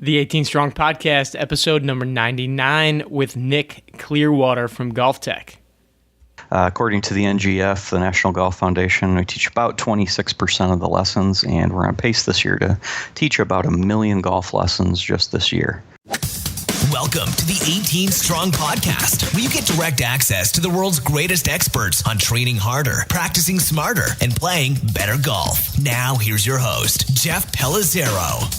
The 18 Strong Podcast, episode number 99 with Nick Clearwater from GolfTEC. According to the NGF, the National Golf Foundation, we teach about 26% of the lessons, and we're on pace this year to teach about 1 million golf lessons just this year. Welcome to the 18 Strong Podcast, where you get direct access to the world's greatest experts on training harder, practicing smarter, and playing better golf. Now, here's your host, Jeff Pellizzero.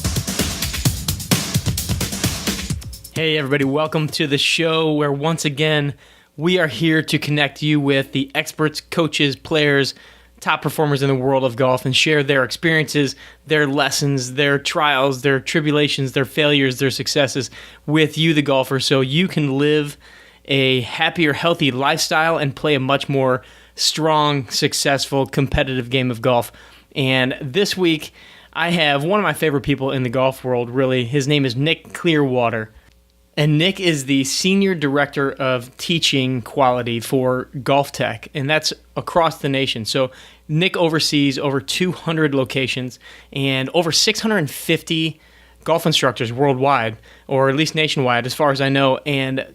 Hey everybody, welcome to the show where once again we are here to connect you with the experts, coaches, players, top performers in the world of golf and share their experiences, their lessons, their trials, their tribulations, their failures, their successes with you, the golfer, so you can live a happier, healthy lifestyle and play a much more strong, successful, competitive game of golf. And this week I have one of my favorite people in the golf world, really. His name is Nick Clearwater. And Nick is the Senior Director of Teaching Quality for GolfTEC, and that's across the nation. So Nick oversees over 200 locations and over 650 golf instructors worldwide, or at least nationwide, as far as I know. And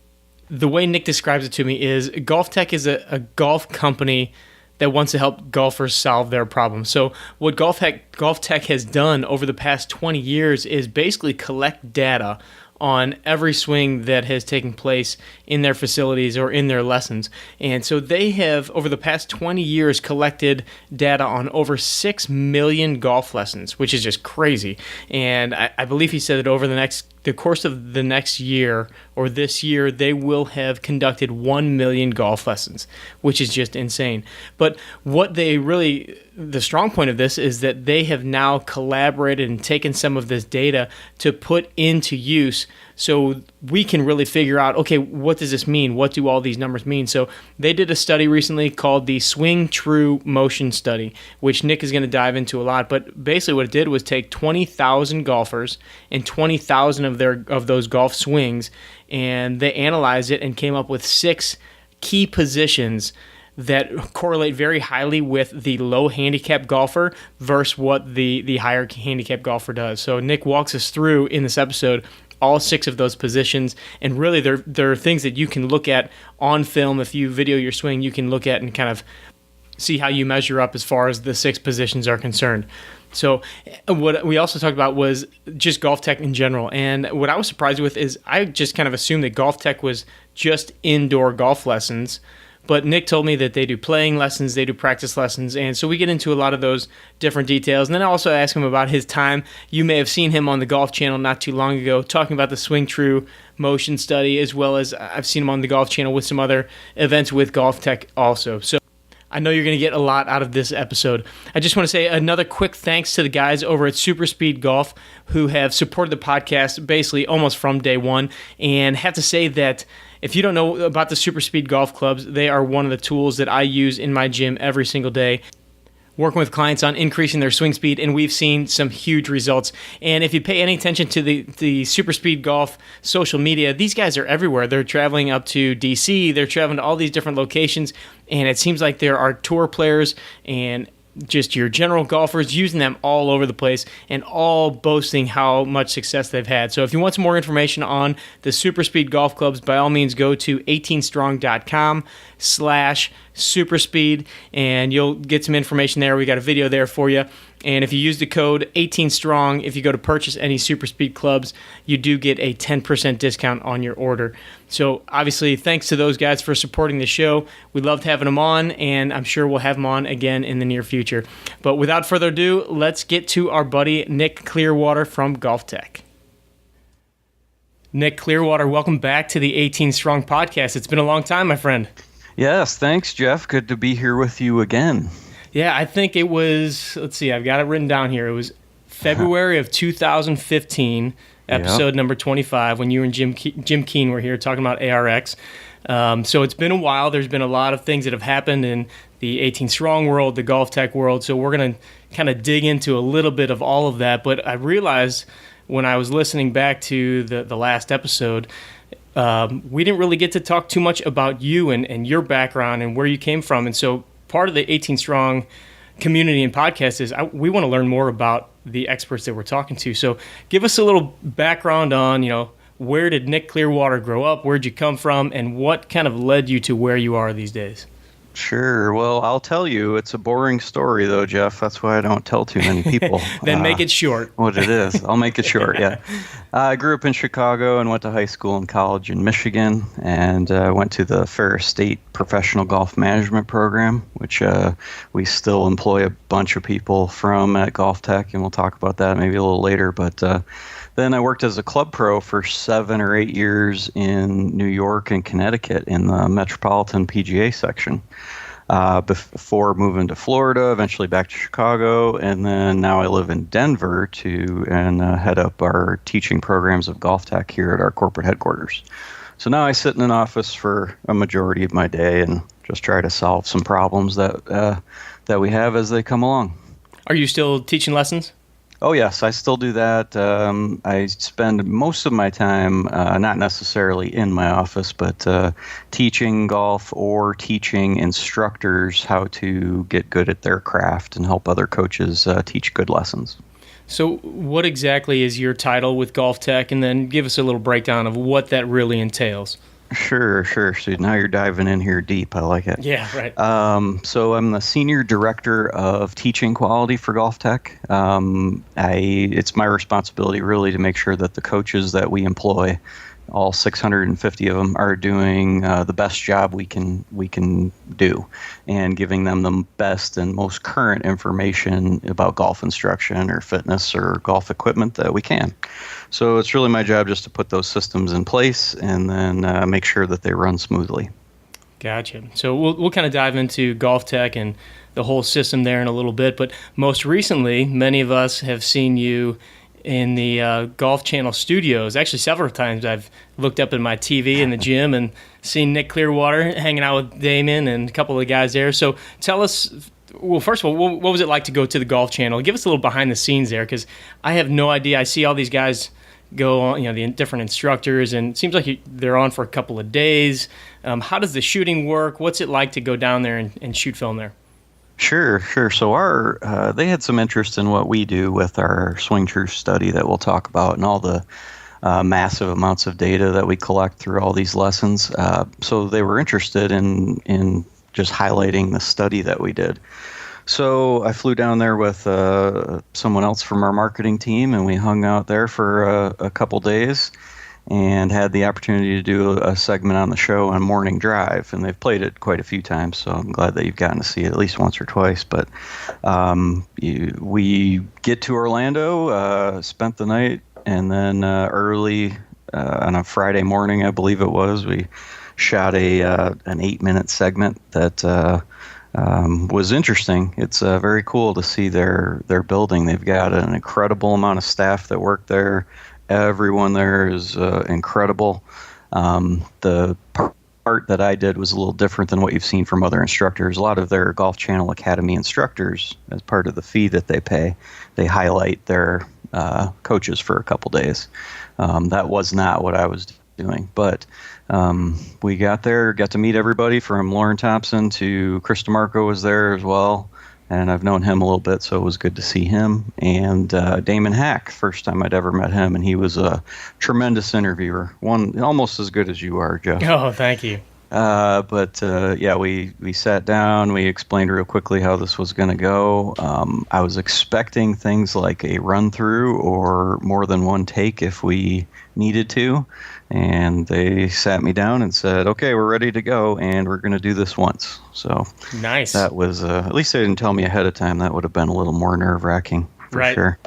the way Nick describes it to me is GolfTEC is a golf company that wants to help golfers solve their problems. So what GolfTEC has done over the past 20 years is basically collect data on every swing that has taken place in their facilities or in their lessons. And so they have, over the past 20 years, collected data on over 6 million golf lessons, which is just crazy. And I believe he said that over the course of the next year or this year, they will have conducted 1 million golf lessons, which is just insane. But what the strong point of this is that they have now collaborated and taken some of this data to put into use so we can really figure out, okay, what does this mean? What do all these numbers mean? So they did a study recently called the Swing True Motion Study, which Nick is going to dive into a lot. But basically what it did was take 20,000 golfers and 20,000 of those golf swings, and they analyzed it and came up with 6 key positions that correlate very highly with the low handicap golfer versus what the higher handicap golfer does. So Nick walks us through in this episode all 6 of those positions, and really there are things that you can look at on film. If you video your swing, you can look at and kind of see how you measure up as far as the 6 positions are concerned. So what we also talked about was just GolfTEC in general. And what I was surprised with is I just kind of assumed that GolfTEC was just indoor golf lessons. But Nick told me that they do playing lessons, they do practice lessons, and so we get into a lot of those different details. And then I also asked him about his time. You may have seen him on the Golf Channel not too long ago talking about the Swing True Motion Study, as well as I've seen him on the Golf Channel with some other events with GolfTEC also. So I know you're going to get a lot out of this episode. I just want to say another quick thanks to the guys over at Super Speed Golf who have supported the podcast basically almost from day one, and have to say that if you don't know about the Super Speed Golf Clubs, they are one of the tools that I use in my gym every single day, working with clients on increasing their swing speed, and we've seen some huge results. And if you pay any attention to the Super Speed Golf social media, these guys are everywhere. They're traveling up to DC, they're traveling to all these different locations, and it seems like there are tour players and just your general golfers using them all over the place and all boasting how much success they've had. So if you want some more information on the Super Speed Golf Clubs, by all means go to 18strong.com/superspeed and you'll get some information there. We got a video there for you. And if you use the code 18strong, if you go to purchase any Super Speed clubs, you do get a 10% discount on your order. So obviously, thanks to those guys for supporting the show. We loved having them on, and I'm sure we'll have them on again in the near future. But without further ado, let's get to our buddy Nick Clearwater from GolfTEC. Nick Clearwater, welcome back to the 18 Strong Podcast. It's been a long time, my friend. Yes, thanks, Jeff. Good to be here with you again. Yeah, I think it was, let's see, I've got it written down here. It was February of 2015, episode number 25, when you and Jim Keen were here talking about ARX. So it's been a while. There's been a lot of things that have happened in the 18 Strong world, the GolfTEC world. So we're going to kind of dig into a little bit of all of that. But I realized when I was listening back to the last episode, we didn't really get to talk too much about you and your background and where you came from. And so part of the 18 Strong community and podcast is we want to learn more about the experts that we're talking to. So give us a little background on, where did Nick Clearwater grow up? Where'd you come from? And what kind of led you to where you are these days? Sure. Well, I'll tell you, it's a boring story, though, Jeff. That's why I don't tell too many people. Then make it short. What it is. I'll make it short, yeah. I grew up in Chicago and went to high school and college in Michigan, and went to the Ferris State Professional Golf Management Program, which we still employ a bunch of people from at GolfTEC, and we'll talk about that maybe a little later. But then I worked as a club pro for 7 or 8 years in New York and Connecticut in the Metropolitan PGA section before moving to Florida, eventually back to Chicago, and then now I live in Denver and head up our teaching programs of GolfTEC here at our corporate headquarters. So now I sit in an office for a majority of my day and just try to solve some problems that we have as they come along. Are you still teaching lessons? Oh, yes, I still do that. I spend most of my time, not necessarily in my office, but teaching golf or teaching instructors how to get good at their craft and help other coaches teach good lessons. So what exactly is your title with GolfTEC? And then give us a little breakdown of what that really entails. Sure. So now you're diving in here deep. I like it. Yeah, right. So I'm the Senior Director of Teaching Quality for GolfTEC. It's my responsibility really to make sure that the coaches that we employ, all 650 of them, are doing the best job we can do, and giving them the best and most current information about golf instruction or fitness or golf equipment that we can. So it's really my job just to put those systems in place and then make sure that they run smoothly. Gotcha. So we'll kind of dive into GolfTEC and the whole system there in a little bit. But most recently, many of us have seen you in the Golf Channel studios. Actually, several times I've looked up at my TV in the gym and seen Nick Clearwater hanging out with Damon and a couple of the guys there. So tell us, well, first of all, what was it like to go to the Golf Channel? Give us a little behind the scenes there, because I have no idea. I see all these guys go on, the different instructors, and it seems like they're on for a couple of days. How does the shooting work? What's it like to go down there and shoot film there? Sure. So they had some interest in what we do with our swing truth study that we'll talk about, and all the massive amounts of data that we collect through all these lessons. So they were interested in just highlighting the study that we did. So I flew down there with someone else from our marketing team, and we hung out there for a couple days and had the opportunity to do a segment on the show on Morning Drive. And they've played it quite a few times, so I'm glad that you've gotten to see it at least once or twice. But we get to Orlando, spent the night, and then early on a Friday morning, I believe it was, we shot an 8-minute segment that was interesting. It's very cool to see their building. They've got an incredible amount of staff that work there. Everyone there is incredible. The part that I did was a little different than what you've seen from other instructors. A lot of their Golf Channel Academy instructors, as part of the fee that they pay, they highlight their coaches for a couple days. That was not what I was doing, but we got there, got to meet everybody from Lauren Thompson to Chris DeMarco was there as well, and I've known him a little bit, so it was good to see him. And Damon Hack, first time I'd ever met him, and he was a tremendous interviewer, one almost as good as you are, Jeff. Oh, thank you. Yeah, we sat down, we explained real quickly how this was going to go. I was expecting things like a run through or more than one take if we needed to. And they sat me down and said, okay, we're ready to go, and we're going to do this once. So nice. That was, at least they didn't tell me ahead of time. That would have been a little more nerve-wracking, for right. Sure.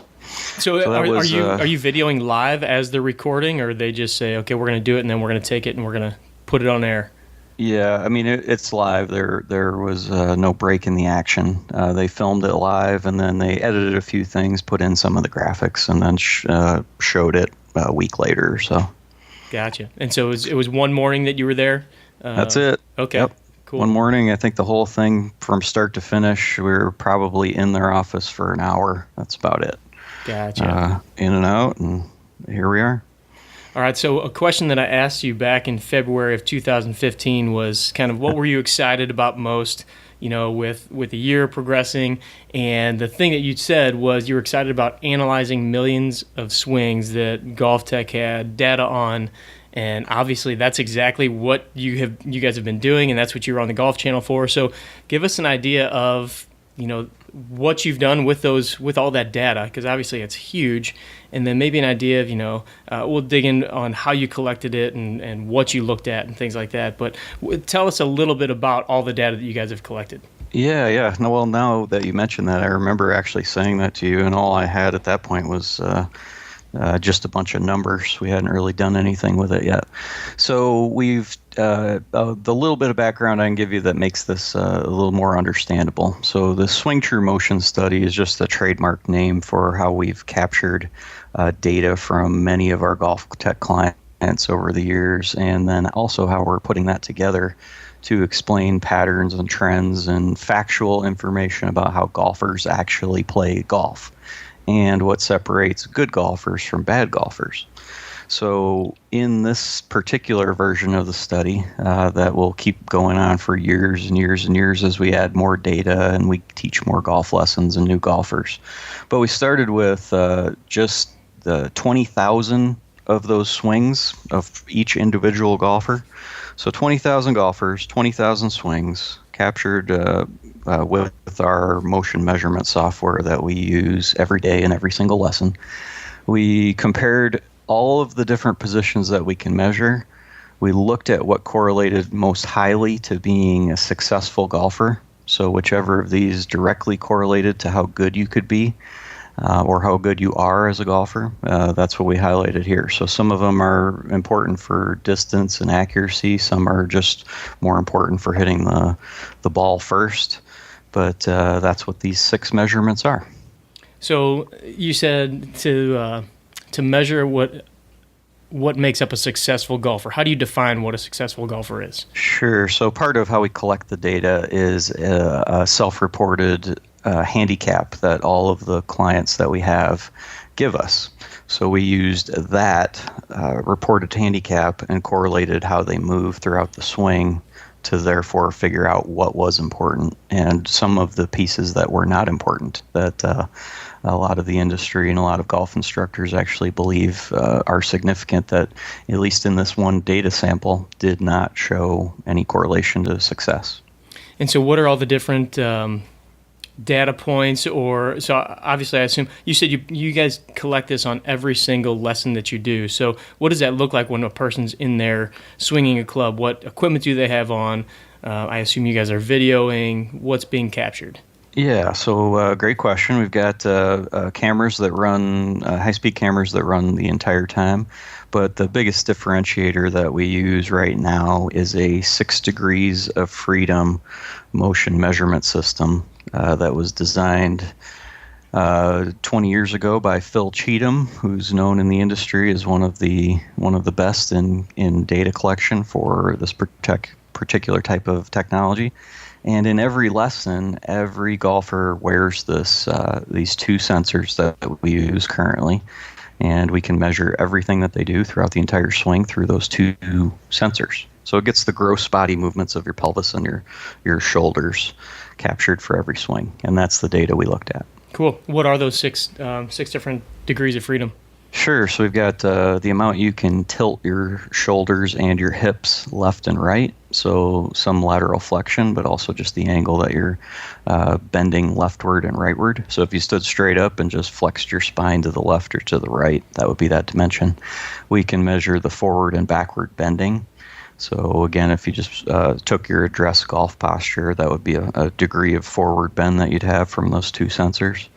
So are you videoing live as they're recording, or they just say, okay, we're going to do it, and then we're going to take it, and we're going to put it on air? Yeah, I mean, it's live. There was no break in the action. They filmed it live, and then they edited a few things, put in some of the graphics, and then showed it a week later or so. Gotcha. And so it was one morning that you were there? That's it. Okay, yep. Cool. One morning, I think the whole thing from start to finish, we were probably in their office for an hour. That's about it. Gotcha. In and out, and here we are. All right, so a question that I asked you back in February of 2015 was kind of what were you excited about most with the year progressing. And the thing that you said was you were excited about analyzing millions of swings that GolfTEC had data on. And obviously that's exactly what you guys have been doing, and that's what you were on the Golf Channel for. So give us an idea of, what you've done with all that data, because obviously it's huge, and then maybe an idea of, we'll dig in on how you collected it and what you looked at and things like that. But tell us a little bit about all the data that you guys have collected. Yeah. No, well, now that you mentioned that, I remember actually saying that to you, and all I had at that point was just a bunch of numbers. We hadn't really done anything with it yet. So we've the little bit of background I can give you that makes this a little more understandable. So the Swing True Motion study is just a trademark name for how we've captured data from many of our GolfTEC clients over the years, and then also how we're putting that together to explain patterns and trends and factual information about how golfers actually play golf and what separates good golfers from bad golfers. So in this particular version of the study that will keep going on for years and years and years as we add more data and we teach more golf lessons and new golfers. But we started with just the 20,000 of those swings of each individual golfer. So 20,000 golfers, 20,000 swings captured with our motion measurement software that we use every day in every single lesson. We compared all of the different positions that we can measure. We looked at what correlated most highly to being a successful golfer. So whichever of these directly correlated to how good you could be or how good you are as a golfer, that's what we highlighted here. So some of them are important for distance and accuracy. Some are just more important for hitting the ball first. But that's what these 6 measurements are. So you said to measure what makes up a successful golfer. How do you define what a successful golfer is? Sure. So part of how we collect the data is a self-reported handicap that all of the clients that we have give us. So we used that reported handicap and correlated how they move throughout the swing to therefore figure out what was important and some of the pieces that were not important that a lot of the industry and a lot of golf instructors actually believe are significant that, at least in this one data sample, did not show any correlation to success. And so what are all the different data points? So obviously I assume you said you guys collect this on every single lesson that you do. So what does that look like when a person's in there swinging a club? What equipment do they have on? I assume you guys are videoing. What's being captured? Yeah, so great question. We've got cameras that run, high-speed cameras that run the entire time. But the biggest differentiator that we use right now is a 6 degrees of freedom motion measurement system that was designed 20 years ago by Phil Cheatham, who's known in the industry as one of the best in data collection for this particular type of technology. And in every lesson, every golfer wears these 2 sensors that we use currently, and we can measure everything that they do throughout the entire swing through those 2 sensors. So it gets the gross body movements of your pelvis and your shoulders captured for every swing, and that's the data we looked at. Cool. What are those 6 different degrees of freedom? Sure. So we've got the amount you can tilt your shoulders and your hips left and right. So some lateral flexion, but also just the angle that you're bending leftward and rightward. So if you stood straight up and just flexed your spine to the left or to the right, that would be that dimension. We can measure the forward and backward bending. So again, if you just took your address golf posture, that would be a degree of forward bend that you'd have from those 2 sensors.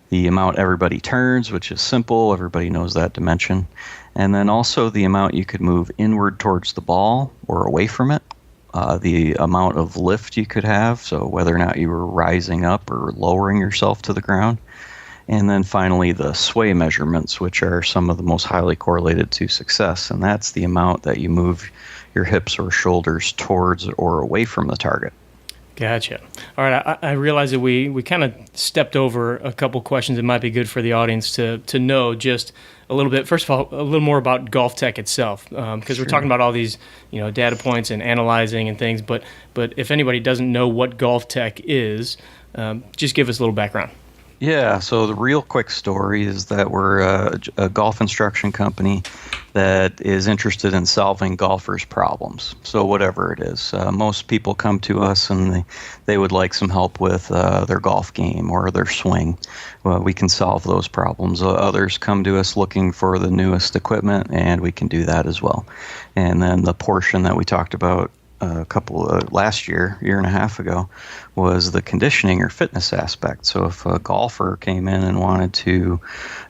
The amount everybody turns, which is simple, everybody knows that dimension. And then also the amount you could move inward towards the ball or away from it. The amount of lift you could have, so whether or not you were rising up or lowering yourself to the ground. And then finally the sway measurements, which are some of the most highly correlated to success. And that's the amount that you move your hips or shoulders towards or away from the target. Gotcha. All right, I realize that we kind of stepped over a couple questions that might be good for the audience to know. Just a little bit. First of all, a little more about GolfTEC itself, because we're talking about all these, data points and analyzing and things. But if anybody doesn't know what GolfTEC is, just give us a little background. Yeah, so the real quick story is that we're a golf instruction company that is interested in solving golfers' problems. So whatever it is, most people come to us and they would like some help with their golf game or their swing. Well, we can solve those problems. Others come to us looking for the newest equipment, and we can do that as well. And then the portion that we talked about last year and a half ago, was the conditioning or fitness aspect. So if a golfer came in and wanted to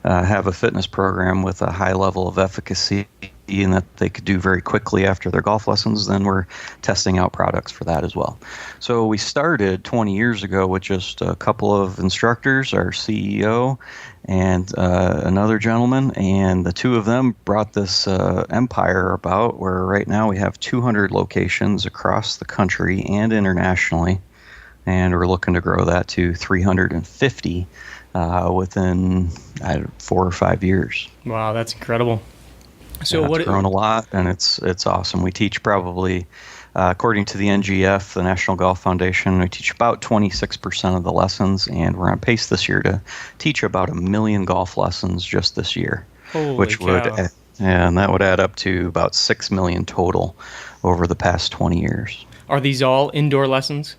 have a fitness program with a high level of efficacy and that they could do very quickly after their golf lessons, then we're testing out products for that as well. So we started 20 years ago with just a couple of instructors, our CEO and another gentleman, and the two of them brought this empire about where right now we have 200 locations across the country and internationally, and we're looking to grow that to 350 within 4 or 5 years. Wow, that's incredible. So it's grown a lot, and it's awesome. We teach probably, according to the NGF, the National Golf Foundation, we teach about 26% of the lessons, and we're on pace this year to teach about 1 million golf lessons just this year. Holy cow. And that would add up to about 6 million total over the past 20 years. Are these all indoor lessons?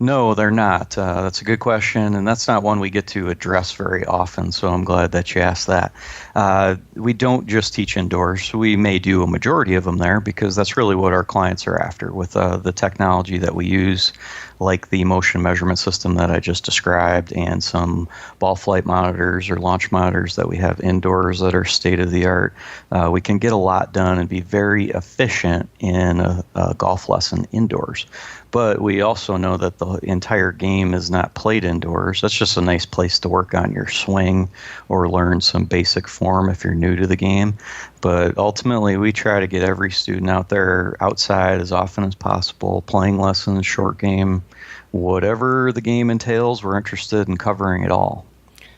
No, they're not. That's a good question, and that's not one we get to address very often, so I'm glad that you asked that. We don't just teach indoors. We may do a majority of them there because that's really what our clients are after with the technology that we use, like the motion measurement system that I just described and some ball flight monitors or launch monitors that we have indoors that are state-of-the-art. We can get a lot done and be very efficient in a golf lesson indoors. But we also know that the entire game is not played indoors. That's just a nice place to work on your swing or learn some basic form if you're new to the game. But ultimately, we try to get every student out there outside as often as possible, playing lessons, short game, whatever the game entails, we're interested in covering it all.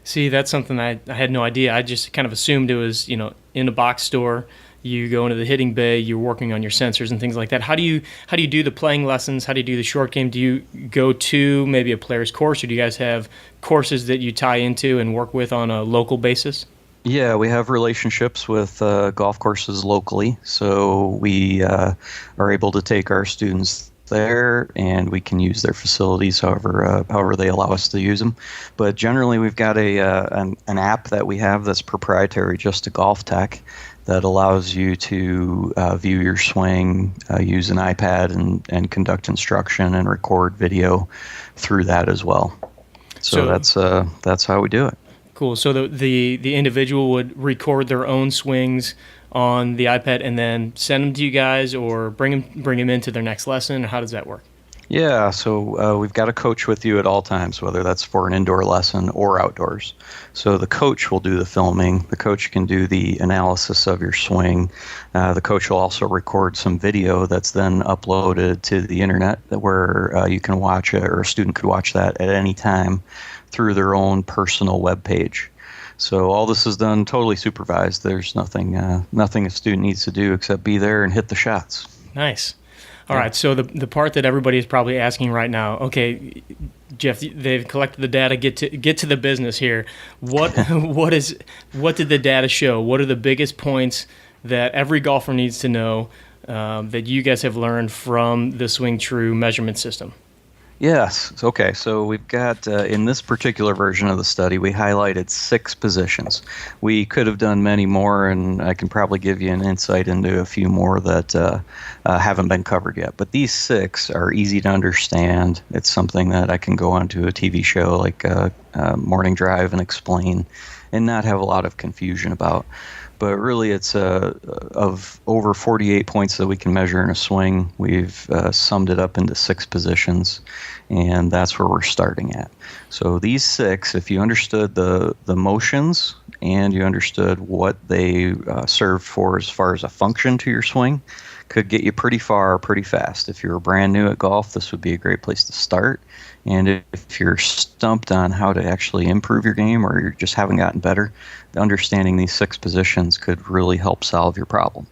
See, that's something I had no idea. I just kind of assumed it was, in a box store. You go into the hitting bay, you're working on your sensors and things like that. How do you do the playing lessons? How do you do the short game? Do you go to maybe a player's course, or do you guys have courses that you tie into and work with on a local basis? Yeah, we have relationships with golf courses locally, so we are able to take our students there, and we can use their facilities however they allow us to use them. But generally, we've got an app that we have that's proprietary just to GolfTEC that allows you to view your swing, use an iPad, and conduct instruction and record video through that as well. So that's how we do it. Cool. So the individual would record their own swings on the iPad and then send them to you guys, or bring them into their next lesson, or how does that work? Yeah, so we've got a coach with you at all times, whether that's for an indoor lesson or outdoors. So the coach will do the filming. The coach can do the analysis of your swing. The coach will also record some video that's then uploaded to the internet where you can watch it, or a student could watch that at any time through their own personal web page. So all this is done totally supervised. There's nothing a student needs to do except be there and hit the shots. Nice. All right, so the part that everybody is probably asking right now, okay, Jeff, they've collected the data. Get to the business here. What did the data show? What are the biggest points that every golfer needs to know that you guys have learned from the Swing True measurement system? Yes. Okay. So we've got, in this particular version of the study, we highlighted 6 positions. We could have done many more, and I can probably give you an insight into a few more that haven't been covered yet. But these 6 are easy to understand. It's something that I can go onto a TV show like Morning Drive and explain and not have a lot of confusion about. But really, it's of over 48 points that we can measure in a swing. We've summed it up into 6 positions, and that's where we're starting at. So these 6, if you understood the motions and you understood what they serve for as far as a function to your swing, could get you pretty far pretty fast. If you're brand new at golf, this would be a great place to start. And if you're stumped on how to actually improve your game, or you just haven't gotten better, understanding these 6 positions could really help solve your problem.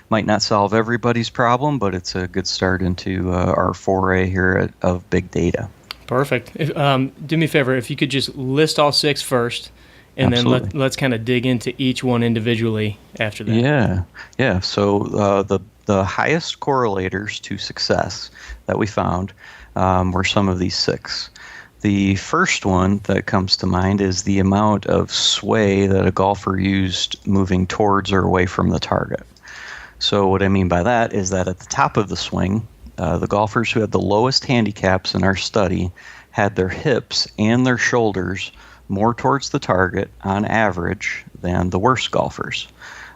Might not solve everybody's problem, but it's a good start into our foray here of big data. Perfect. Do me a favor, if you could just list all 6 first, and Absolutely. then let's kind of dig into each one individually after that. Yeah. So the highest correlators to success that we found were some of these 6. The first one that comes to mind is the amount of sway that a golfer used moving towards or away from the target. So what I mean by that is that at the top of the swing, the golfers who had the lowest handicaps in our study had their hips and their shoulders more towards the target on average than the worst golfers.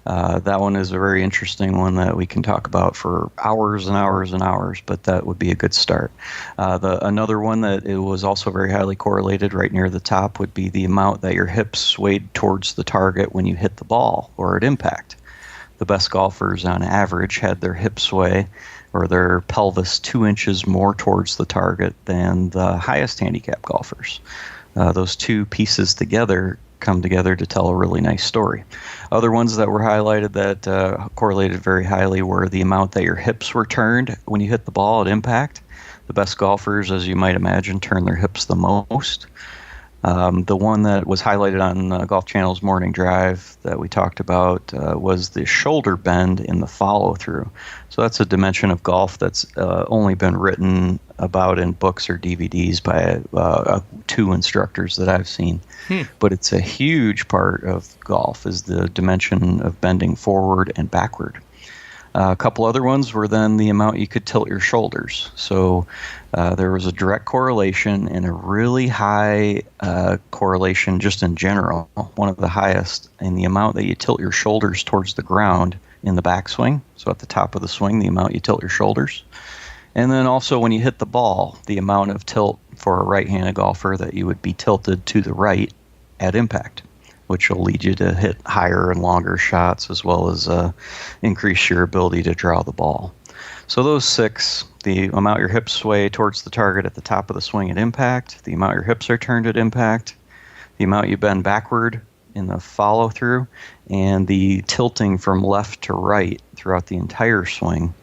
That one is a very interesting one that we can talk about for hours and hours and hours, but that would be a good start. Another one that it was also very highly correlated right near the top would be the amount that your hips swayed towards the target when you hit the ball or at impact. The best golfers on average had their hip sway or their pelvis 2 inches more towards the target than the highest handicap golfers. Those 2 pieces together come together to tell a really nice story. Other ones that were highlighted that correlated very highly were the amount that your hips were turned when you hit the ball at impact. The best golfers, as you might imagine, turn their hips the most. The one that was highlighted on Golf Channel's Morning Drive that we talked about was the shoulder bend in the follow-through. So that's a dimension of golf that's only been written about in books or DVDs by 2 instructors that I've seen. But it's a huge part of golf is the dimension of bending forward and backward. A couple other ones were then the amount you could tilt your shoulders. So there was a direct correlation and a really high correlation just in general, one of the highest, in the amount that you tilt your shoulders towards the ground in the backswing. So at the top of the swing, the amount you tilt your shoulders. And then also when you hit the ball, the amount of tilt for a right-handed golfer that you would be tilted to the right at impact, which will lead you to hit higher and longer shots as well as increase your ability to draw the ball. So those 6, the amount your hips sway towards the target at the top of the swing at impact, the amount your hips are turned at impact, the amount you bend backward in the follow-through, and the tilting from left to right throughout the entire swing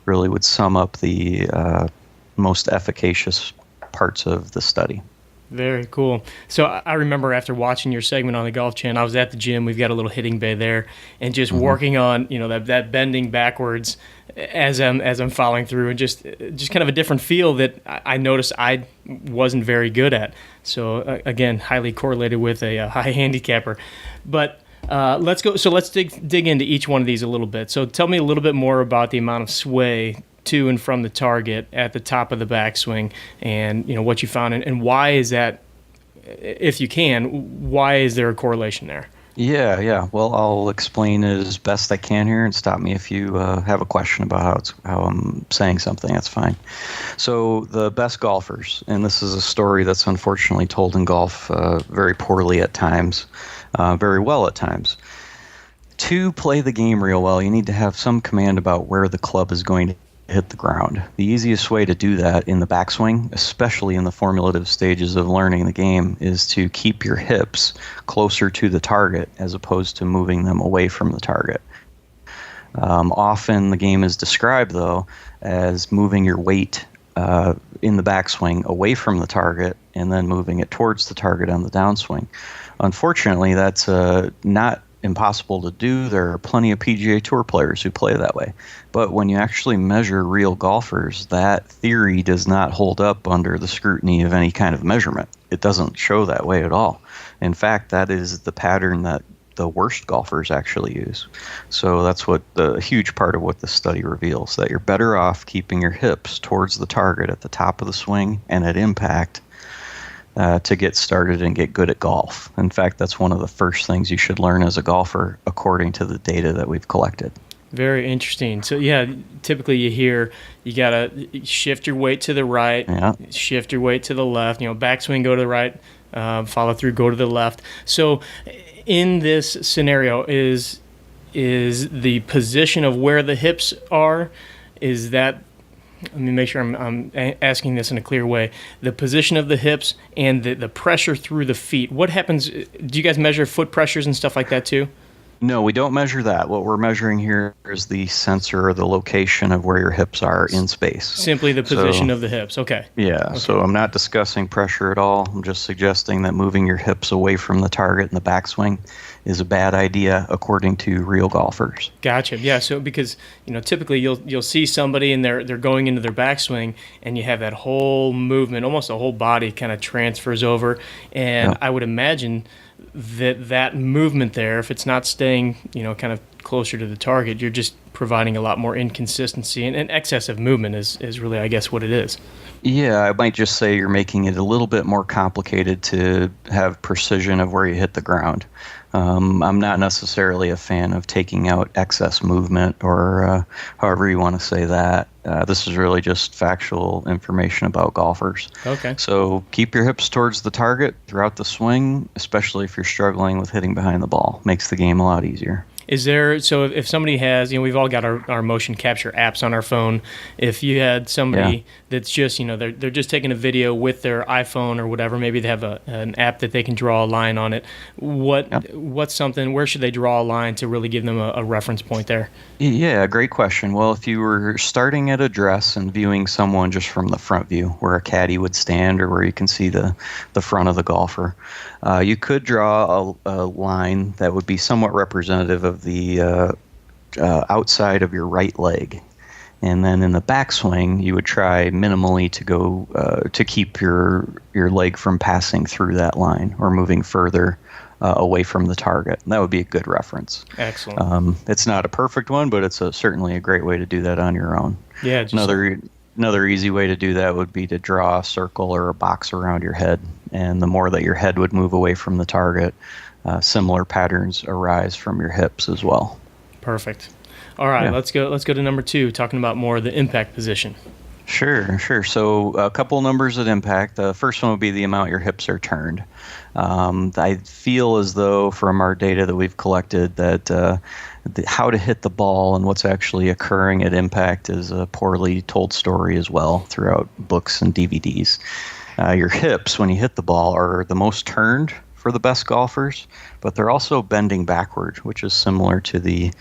really would sum up the most efficacious parts of the study. Very cool. So I remember after watching your segment on the Golf Channel, I was at the gym. We've got a little hitting bay there, and just working on that bending backwards as I'm following through, and just kind of a different feel that I noticed I wasn't very good at. So again, highly correlated with a high handicapper. But let's go. So let's dig into each one of these a little bit. So tell me a little bit more about the amount of sway to and from the target at the top of the backswing, and what you found, and why is that, if you can, why is there a correlation there? Yeah. Well, I'll explain it as best I can here, and stop me if you have a question about how I'm saying something. That's fine. So the best golfers, and this is a story that's unfortunately told in golf very poorly at times, very well at times. To play the game real well, you need to have some command about where the club is going to hit the ground. The easiest way to do that in the backswing, especially in the formulative stages of learning the game, is to keep your hips closer to the target as opposed to moving them away from the target. Often the game is described, though, as moving your weight in the backswing away from the target and then moving it towards the target on the downswing. Unfortunately, that's not impossible to do. There are plenty of PGA Tour players who play that way. But when you actually measure real golfers, that theory does not hold up under the scrutiny of any kind of measurement. It doesn't show that way at all. In fact, that is the pattern that the worst golfers actually use. So that's what the huge part of what the study reveals, that you're better off keeping your hips towards the target at the top of the swing and at impact to get started and get good at golf. In fact, that's one of the first things you should learn as a golfer, according to the data that we've collected. Very interesting. So yeah, typically you hear you gotta shift your weight to the right, shift your weight to the left. Backswing, go to the right, follow through, go to the left. So in this scenario, is is the position of where the hips are. Is that, let me make sure I'm asking this in a clear way, the position of the hips and the pressure through the feet. What happens, do you guys measure foot pressures and stuff like that too? No, we don't measure that. What we're measuring here is the sensor or the location of where your hips are in space. Simply the position of the hips. Okay. Yeah, Okay. so I'm not discussing pressure at all. I'm just suggesting that moving your hips away from the target in the backswing is a bad idea according to real golfers. Gotcha. Yeah. So because typically you'll see somebody and they're going into their backswing, and you have that whole movement, almost the whole body kind of transfers over, and Yep. I would imagine that movement there, if it's not staying kind of closer to the target, you're just providing a lot more inconsistency, and excessive movement is really, I guess, what it is. Yeah, I might just say you're making it a little bit more complicated to have precision of where you hit the ground. I'm not necessarily a fan of taking out excess movement, or however you want to say that. This is really just factual information about golfers. Okay. So keep your hips towards the target throughout the swing, especially if you're struggling with hitting behind the ball. Makes the game a lot easier. Is there, so if somebody has, we've all got our motion capture apps on our phone. If you had somebody that's just, they're just taking a video with their iPhone or whatever, maybe they have an app that they can draw a line on it. What's something, where should they draw a line to really give them a reference point there? Yeah, great question. Well, if you were starting at address and viewing someone just from the front view, where a caddy would stand or where you can see the front of the golfer, you could draw a line that would be somewhat representative of the outside of your right leg. And then in the backswing, you would try minimally to go to keep your leg from passing through that line or moving further away from the target. And that would be a good reference. Excellent. It's not a perfect one, but it's certainly a great way to do that on your own. Yeah. Another easy way to do that would be to draw a circle or a box around your head. And the more that your head would move away from the target, similar patterns arise from your hips as well. Perfect. All right, let's go to number 2, talking about more of the impact position. Sure. So a couple numbers at impact. The first one would be the amount your hips are turned. I feel as though from our data that we've collected that how to hit the ball and what's actually occurring at impact is a poorly told story as well throughout books and DVDs. Your hips, when you hit the ball, are the most turned for the best golfers, but they're also bending backward, which is similar to the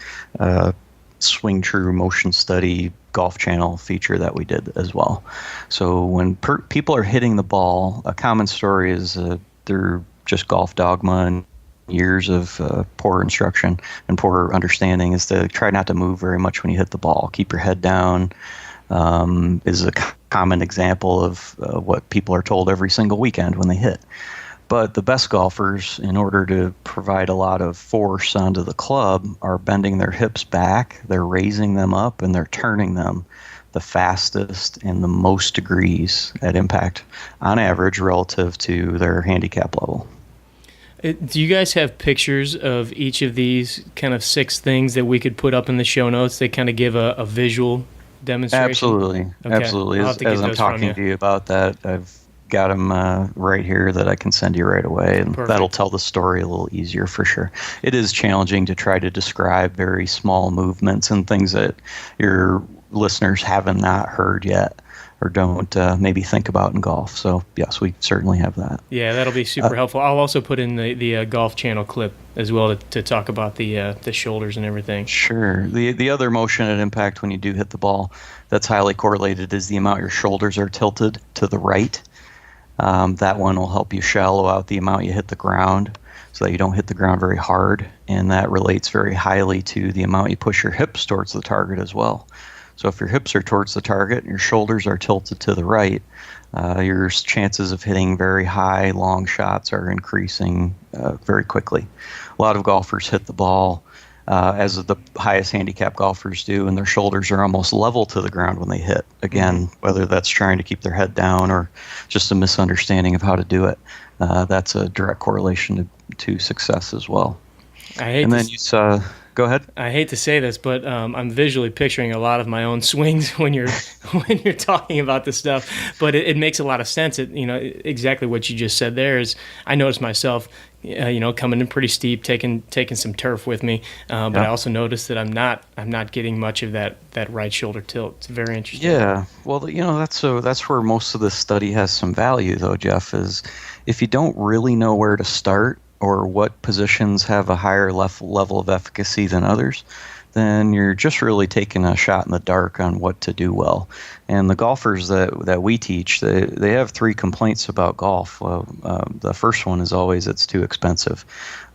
Swing True Motion Study Golf Channel feature that we did as well. So when people are hitting the ball, a common story is they're just golf dogma and years of poor instruction and poor understanding is to try not to move very much when you hit the ball. Keep your head down is a common example of what people are told every single weekend when they hit. But the best golfers, in order to provide a lot of force onto the club, are bending their hips back, they're raising them up, and they're turning them the fastest and the most degrees at impact, on average, relative to their handicap level. Do you guys have pictures of each of these kind of 6 things that we could put up in the show notes that kind of give a visual demonstration? Absolutely. Okay. Absolutely. As I'm talking to you about that, I've got them right here that I can send you right away, and Perfect. That'll tell the story a little easier for sure. It is challenging to try to describe very small movements and things that your listeners haven't not heard yet or don't maybe think about in golf. So yes, we certainly have that. Yeah, that'll be super helpful. I'll also put in the Golf Channel clip as well to talk about the shoulders and everything. Sure. The other motion at impact when you do hit the ball that's highly correlated is the amount your shoulders are tilted to the right. That one will help you shallow out the amount you hit the ground so that you don't hit the ground very hard, and that relates very highly to the amount you push your hips towards the target as well. So if your hips are towards the target and your shoulders are tilted to the right, your chances of hitting very high, long shots are increasing very quickly. A lot of golfers hit the ball as the highest handicap golfers do, and their shoulders are almost level to the ground when they hit. Again, whether that's trying to keep their head down or just a misunderstanding of how to do it, that's a direct correlation to success as well. I hate and to then you saw Go ahead. I hate to say this, but I'm visually picturing a lot of my own swings when you're talking about this stuff. But it makes a lot of sense. Exactly what you just said there is I noticed myself, coming in pretty steep, taking some turf with me. But I also noticed that I'm not getting much of that right shoulder tilt. It's very interesting. Yeah. Well, that's where most of this study has some value, though, Jeff. Is if you don't really know where to start, or what positions have a higher level of efficacy than others, then you're just really taking a shot in the dark on what to do well. And the golfers that we teach, they have 3 complaints about golf. The first one is always it's too expensive.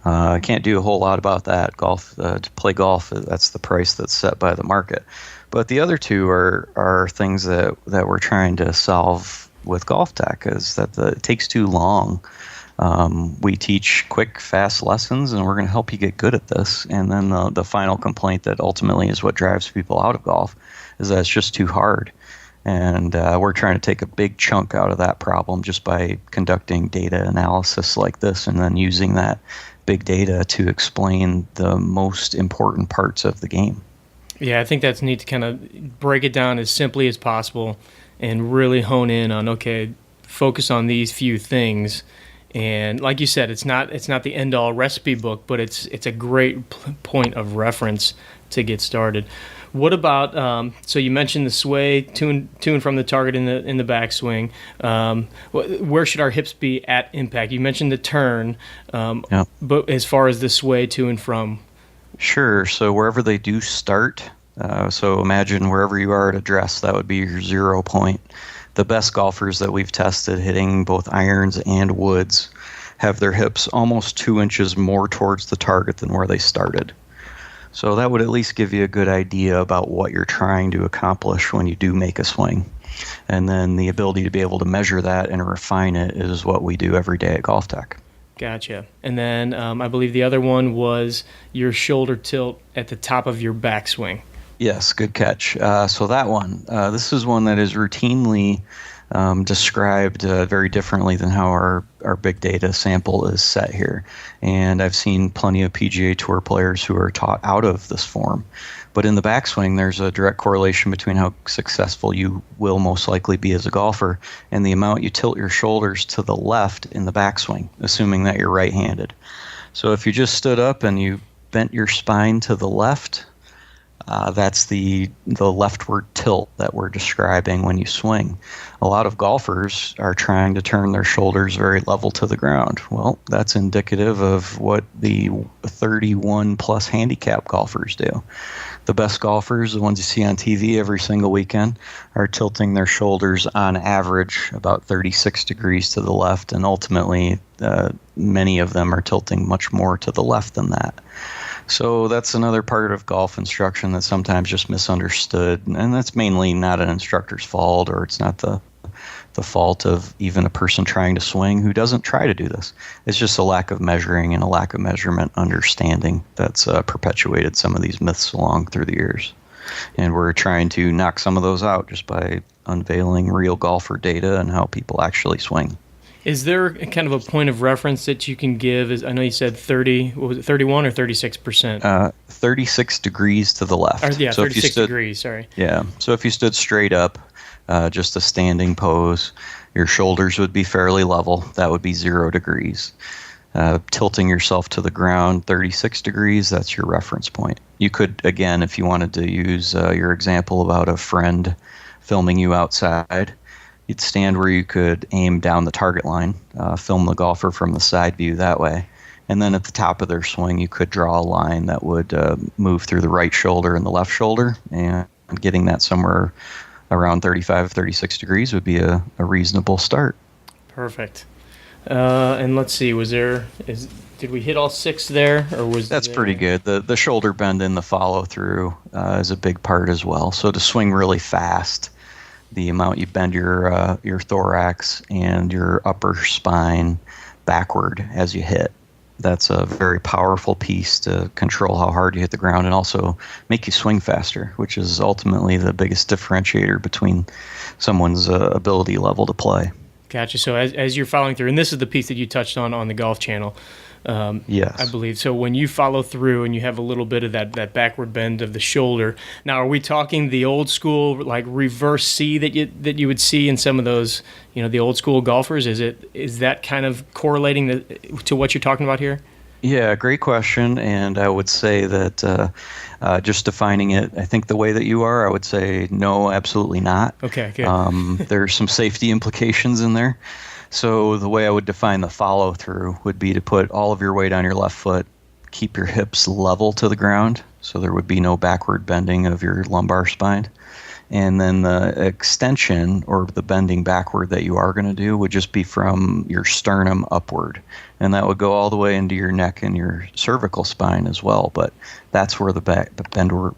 I can't do a whole lot about that. To play golf, that's the price that's set by the market. But the other 2 are things that we're trying to solve with GolfTEC, is that it takes too long. We teach quick, fast lessons, and we're going to help you get good at this. And then the final complaint that ultimately is what drives people out of golf is that it's just too hard. And we're trying to take a big chunk out of that problem just by conducting data analysis like this, and then using that big data to explain the most important parts of the game. Yeah, I think that's neat to kind of break it down as simply as possible and really hone in on, okay, focus on these few things. And like you said, it's not the end-all recipe book, but it's a great point of reference to get started. What about so you mentioned the sway to and from the target in the backswing. Where should our hips be at impact? You mentioned the turn, but as far as the sway to and from. Sure. So wherever they do start, so imagine wherever you are at address, that would be your 0 point. The best golfers that we've tested hitting both irons and woods have their hips almost 2 inches more towards the target than where they started. So that would at least give you a good idea about what you're trying to accomplish when you do make a swing. And then the ability to be able to measure that and refine it is what we do every day at GolfTEC. Gotcha. And then I believe the other one was your shoulder tilt at the top of your backswing. Yes, good catch. So that one, this is one that is routinely described very differently than how our big data sample is set here. And I've seen plenty of PGA Tour players who are taught out of this form. But in the backswing, there's a direct correlation between how successful you will most likely be as a golfer and the amount you tilt your shoulders to the left in the backswing, assuming that you're right-handed. So if you just stood up and you bent your spine to the left, that's the leftward tilt that we're describing when you swing. A lot of golfers are trying to turn their shoulders very level to the ground. Well, that's indicative of what the 31-plus handicap golfers do. The best golfers, the ones you see on TV every single weekend, are tilting their shoulders on average about 36 degrees to the left, and ultimately many of them are tilting much more to the left than that. So that's another part of golf instruction that's sometimes just misunderstood, and that's mainly not an instructor's fault, or it's not the fault of even a person trying to swing who doesn't try to do this. It's just a lack of measuring and a lack of measurement understanding that's perpetuated some of these myths along through the years. And we're trying to knock some of those out just by unveiling real golfer data and how people actually swing. Is there kind of a point of reference that you can give? I know you said 30, what was it, 31 or 36%? 36 degrees to the left. So 36 degrees, sorry. Yeah, so if you stood straight up, just a standing pose, your shoulders would be fairly level. That would be 0 degrees. Tilting yourself to the ground, 36 degrees, that's your reference point. You could, again, if you wanted to use your example about a friend filming you outside, you'd stand where you could aim down the target line, film the golfer from the side view that way. And then at the top of their swing, you could draw a line that would move through the right shoulder and the left shoulder. And getting that somewhere around 35, 36 degrees would be a reasonable start. Perfect. And let's see, did we hit all 6 there? That's pretty good. The shoulder bend and the follow through is a big part as well. So to swing really fast, the amount you bend your thorax and your upper spine backward as you hit. That's a very powerful piece to control how hard you hit the ground and also make you swing faster, which is ultimately the biggest differentiator between someone's ability level to play. Gotcha. So as you're following through, and this is the piece that you touched on the Golf Channel, Yes. I believe. So when you follow through and you have a little bit of that backward bend of the shoulder, now are we talking the old school like reverse C that you would see in some of those, the old school golfers? Is that kind of correlating to what you're talking about here? Yeah, great question. And I would say that just defining it, I think the way that you are, I would say no, absolutely not. Okay, good. There's some safety implications in there. So the way I would define the follow through would be to put all of your weight on your left foot, keep your hips level to the ground, so there would be no backward bending of your lumbar spine. And then the extension or the bending backward that you are going to do would just be from your sternum upward. And that would go all the way into your neck and your cervical spine as well. But that's where the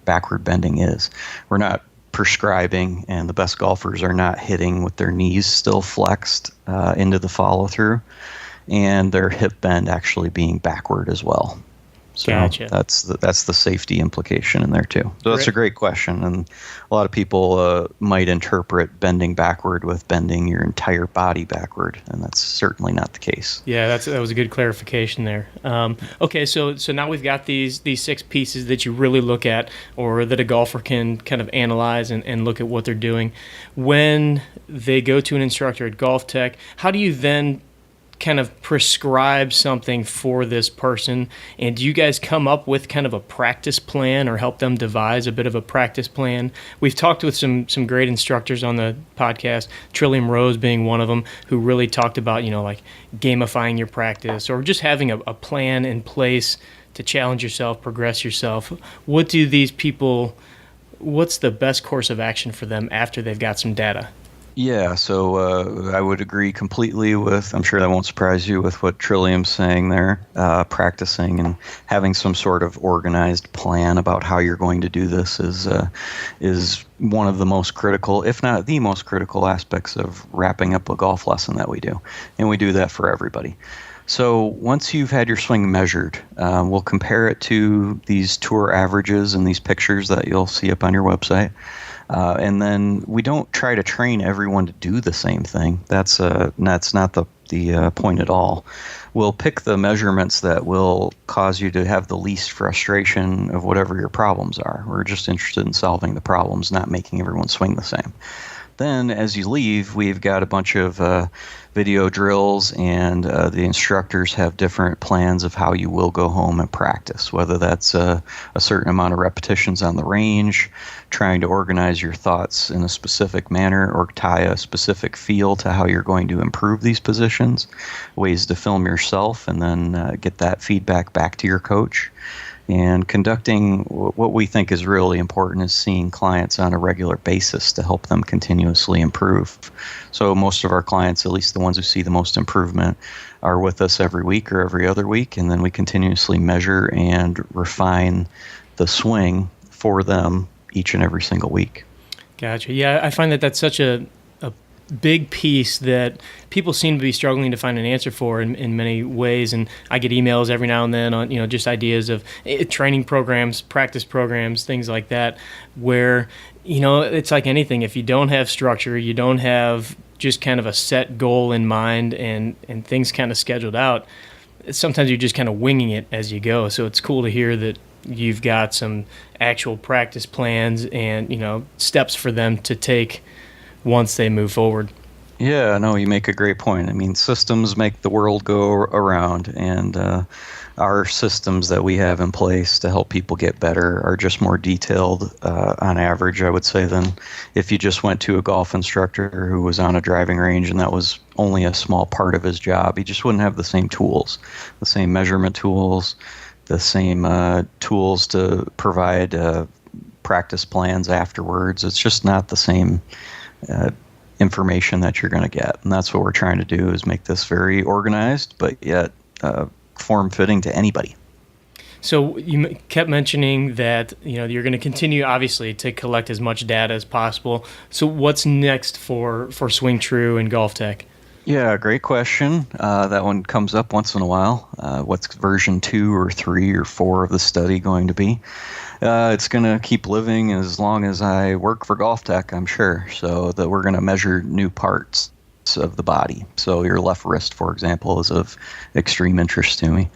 backward bending is. We're not prescribing, and the best golfers are not hitting with their knees still flexed into the follow through, and their hip bend actually being backward as well. So gotcha. That's the safety implication in there too. So that's a great question, and a lot of people might interpret bending backward with bending your entire body backward, and that's certainly not the case. Yeah, that was a good clarification there. Okay, so now we've got these 6 pieces that you really look at, or that a golfer can kind of analyze and look at what they're doing. When they go to an instructor at GolfTEC, how do you then kind of prescribe something for this person, and do you guys come up with kind of a practice plan or help them devise a bit of a practice plan? We've talked with some great instructors on the podcast, Trillium Rose being one of them, who really talked about like gamifying your practice or just having a plan in place to challenge yourself, progress yourself. What do these people, what's the best course of action for them after they've got some data? Yeah, so I would agree completely with, I'm sure that won't surprise you, with what Trillium's saying there. Practicing and having some sort of organized plan about how you're going to do this is one of the most critical, if not the most critical aspects of wrapping up a golf lesson that we do. And we do that for everybody. So once you've had your swing measured, we'll compare it to these tour averages and these pictures that you'll see up on your website. And then we don't try to train everyone to do the same thing. That's not the point at all. We'll pick the measurements that will cause you to have the least frustration of whatever your problems are. We're just interested in solving the problems, not making everyone swing the same. Then as you leave, we've got a bunch of video drills, and the instructors have different plans of how you will go home and practice, whether that's a certain amount of repetitions on the range, trying to organize your thoughts in a specific manner or tie a specific feel to how you're going to improve these positions, ways to film yourself and then get that feedback back to your coach. And conducting what we think is really important is seeing clients on a regular basis to help them continuously improve. So most of our clients, at least the ones who see the most improvement, are with us every week or every other week, and then we continuously measure and refine the swing for them each and every single week. Gotcha. Yeah, I find that that's such a big piece that people seem to be struggling to find an answer for in many ways. And I get emails every now and then on, just ideas of training programs, practice programs, things like that, where, it's like anything. If you don't have structure, you don't have just kind of a set goal in mind and things kind of scheduled out, sometimes you're just kind of winging it as you go. So it's cool to hear that you've got some actual practice plans and, steps for them to take once they move forward. Yeah, no, you make a great point. I mean, systems make the world go around, and our systems that we have in place to help people get better are just more detailed on average, I would say, than if you just went to a golf instructor who was on a driving range and that was only a small part of his job. He just wouldn't have the same tools, the same measurement tools, the same tools to provide practice plans afterwards. It's just not the same information that you're going to get, and that's what we're trying to do, is make this very organized but yet form-fitting to anybody. So you kept mentioning that you're going to continue, obviously, to collect as much data as possible. So what's next for Swing True and GolfTEC? Yeah, great question. That one comes up once in a while. What's version 2 or 3 or 4 of the study going to be? It's going to keep living as long as I work for GolfTEC, I'm sure. So that we're going to measure new parts. of the body. So your left wrist, for example, is of extreme interest to me.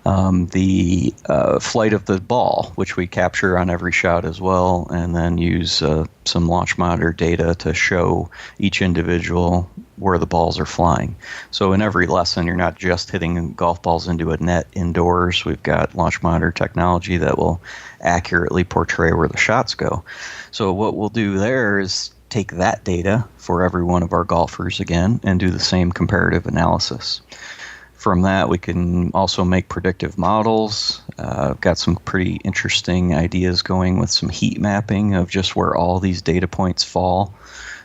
The flight of the ball, which we capture on every shot as well, and then use some launch monitor data to show each individual where the balls are flying. So in every lesson, you're not just hitting golf balls into a net indoors. We've got launch monitor technology that will accurately portray where the shots go. So what we'll do there is take that data for every one of our golfers again and do the same comparative analysis. From that, we can also make predictive models. Got some pretty interesting ideas going with some heat mapping of just where all these data points fall.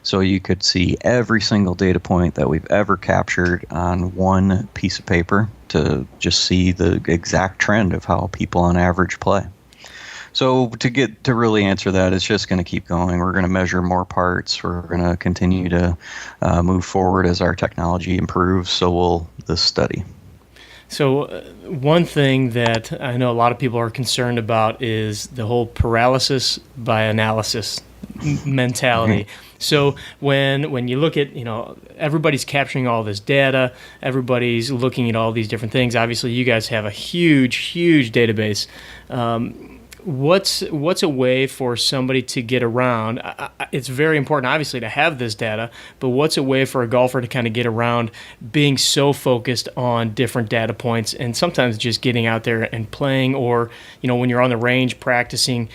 So you could see every single data point that we've ever captured on one piece of paper to just see the exact trend of how people on average play. So to really answer that, it's just going to keep going. We're going to measure more parts. We're going to continue to move forward as our technology improves. So will this study. So one thing that I know a lot of people are concerned about is the whole paralysis by analysis mentality. So when you look at, everybody's capturing all this data, everybody's looking at all these different things. Obviously, you guys have a huge database. What's a way for somebody to get around? It's very important, obviously, to have this data, but what's a way for a golfer to kind of get around being so focused on different data points and sometimes just getting out there and playing, or, when you're on the range practicing,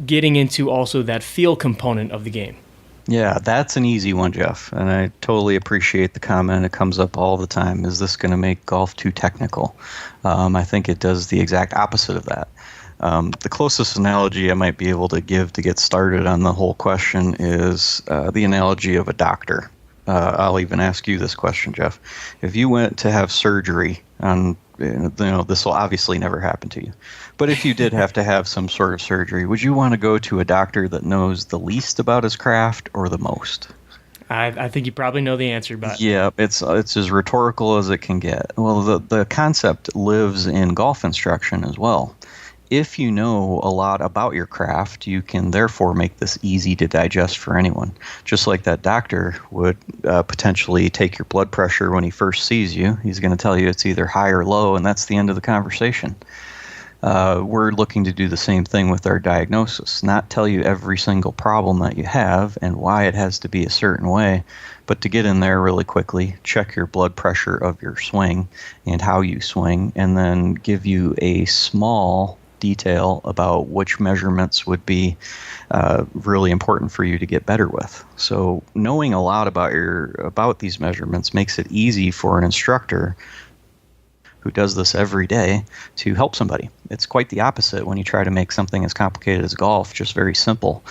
getting into also that feel component of the game? Yeah, that's an easy one, Jeff, and I totally appreciate the comment. It comes up all the time. Is this going to make golf too technical? I think it does the exact opposite of that. The closest analogy I might be able to give to get started on the whole question is the analogy of a doctor. I'll even ask you this question, Jeff. If you went to have surgery on, this will obviously never happen to you, but if you did have to have some sort of surgery, would you want to go to a doctor that knows the least about his craft or the most? I think you probably know the answer, but yeah, it's as rhetorical as it can get. Well, the concept lives in golf instruction as well. If you know a lot about your craft, you can therefore make this easy to digest for anyone. Just like that doctor would potentially take your blood pressure when he first sees you. He's going to tell you it's either high or low, and that's the end of the conversation. We're looking to do the same thing with our diagnosis, not tell you every single problem that you have and why it has to be a certain way, but to get in there really quickly, check your blood pressure of your swing and how you swing, and then give you a small detail about which measurements would be really important for you to get better with. So knowing a lot about these measurements makes it easy for an instructor who does this every day to help somebody. It's quite the opposite when you try to make something as complicated as golf just very simple.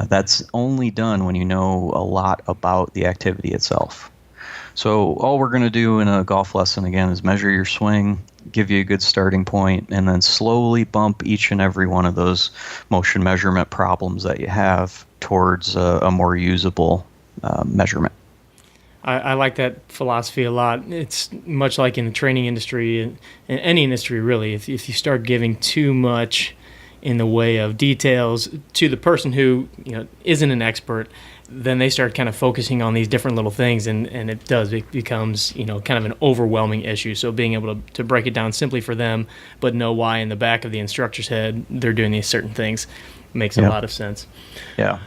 That's only done when you know a lot about the activity itself. So all we're going to do in a golf lesson, again, is measure your swing, give you a good starting point, and then slowly bump each and every one of those motion measurement problems that you have towards a more usable measurement. I like that philosophy a lot. It's much like in the training industry, and in any industry really, if you start giving too much in the way of details to the person who isn't an expert, then they start kind of focusing on these different little things, and it becomes kind of an overwhelming issue. So being able to break it down simply for them, but know why in the back of the instructor's head they're doing these certain things makes a lot of sense. Yeah.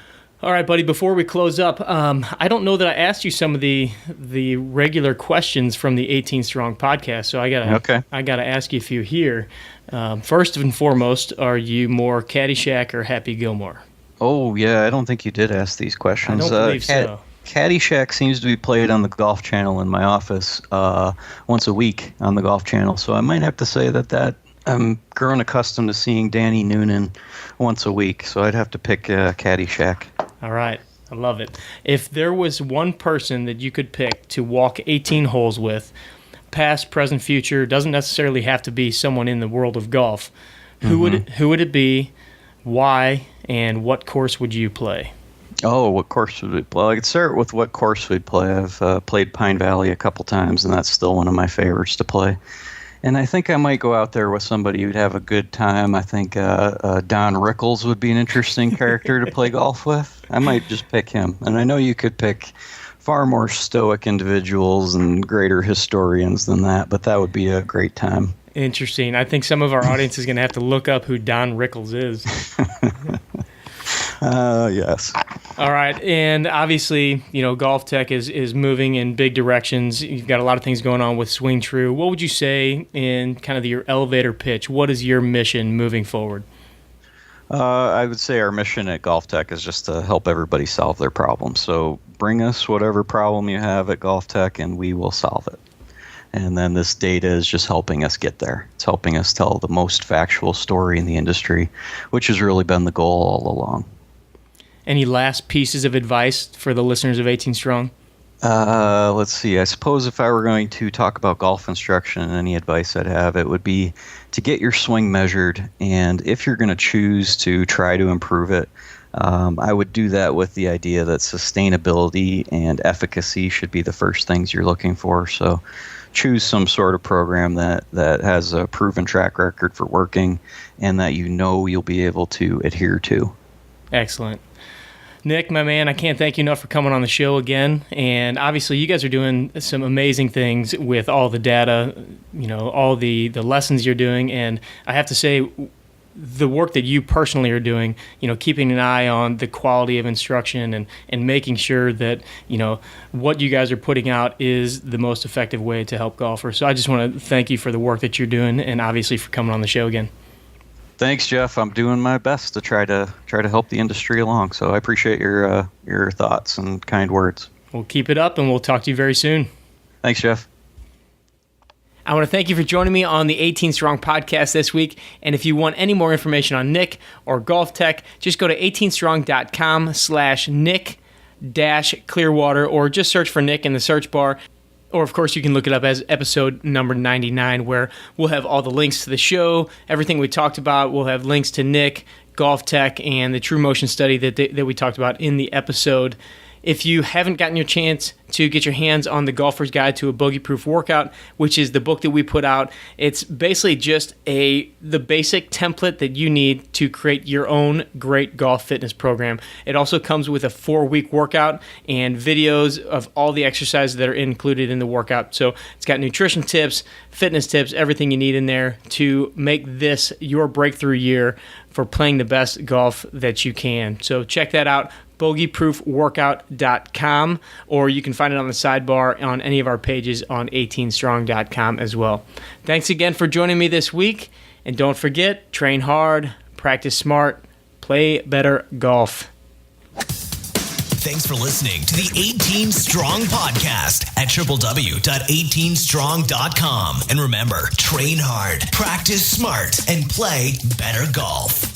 All right, buddy, before we close up, I don't know that I asked you some of the regular questions from the 18 Strong podcast, so I gotta ask you a few here. First and foremost, are you more Caddyshack or Happy Gilmore? Oh, yeah, I don't think you did ask these questions. I don't believe so. Caddyshack seems to be played on the Golf Channel in my office once a week on the Golf Channel, so I might have to say that I'm grown accustomed to seeing Danny Noonan once a week, so I'd have to pick Caddyshack. All right. I love it. If there was one person that you could pick to walk 18 holes with, past, present, future, doesn't necessarily have to be someone in the world of golf, who would it be, why, and what course would you play? Oh, what course would we play? I could start with what course we'd play. I've played Pine Valley a couple times, and that's still one of my favorites to play. And I think I might go out there with somebody who'd have a good time. I think Don Rickles would be an interesting character to play golf with. I might just pick him. And I know you could pick far more stoic individuals and greater historians than that, but that would be a great time. Interesting. I think some of our audience is going to have to look up who Don Rickles is. Yes. All right. And obviously, GolfTEC is moving in big directions. You've got a lot of things going on with Swing True. What would you say in kind of your elevator pitch? What is your mission moving forward? I would say our mission at GolfTEC is just to help everybody solve their problems. So bring us whatever problem you have at GolfTEC and we will solve it. And then this data is just helping us get there. It's helping us tell the most factual story in the industry, which has really been the goal all along. Any last pieces of advice for the listeners of 18 Strong? Let's see. I suppose if I were going to talk about golf instruction and any advice I'd have, it would be to get your swing measured. And if you're going to choose to try to improve it, I would do that with the idea that sustainability and efficacy should be the first things you're looking for. So choose some sort of program that has a proven track record for working and that you'll be able to adhere to. Excellent. Nick, my man, I can't thank you enough for coming on the show again. And obviously, you guys are doing some amazing things with all the data, all the lessons you're doing. And I have to say, the work that you personally are doing, keeping an eye on the quality of instruction and making sure that, what you guys are putting out is the most effective way to help golfers. So I just want to thank you for the work that you're doing and obviously for coming on the show again. Thanks, Jeff. I'm doing my best to try to help the industry along. So I appreciate your thoughts and kind words. We'll keep it up, and we'll talk to you very soon. Thanks, Jeff. I want to thank you for joining me on the 18 Strong podcast this week. And if you want any more information on Nick or GolfTEC, just go to 18strong.com/Nick-Clearwater, or just search for Nick in the search bar. Or, of course, you can look it up as episode number 99, where we'll have all the links to the show, everything we talked about. We'll have links to Nick, GolfTEC, and the True Motion study that we talked about in the episode. If you haven't gotten your chance to get your hands on the Golfer's Guide to a Bogey-Proof Workout, which is the book that we put out, it's basically just the basic template that you need to create your own great golf fitness program. It also comes with a 4-week workout and videos of all the exercises that are included in the workout. So it's got nutrition tips, fitness tips, everything you need in there to make this your breakthrough year for playing the best golf that you can. So check that out. bogeyproofworkout.com, or you can find it on the sidebar on any of our pages on 18strong.com as well. Thanks again for joining me this week, and don't forget, train hard, practice smart, play better golf. Thanks for listening to the 18 Strong podcast at www.18strong.com. And remember, train hard, practice smart, and play better golf.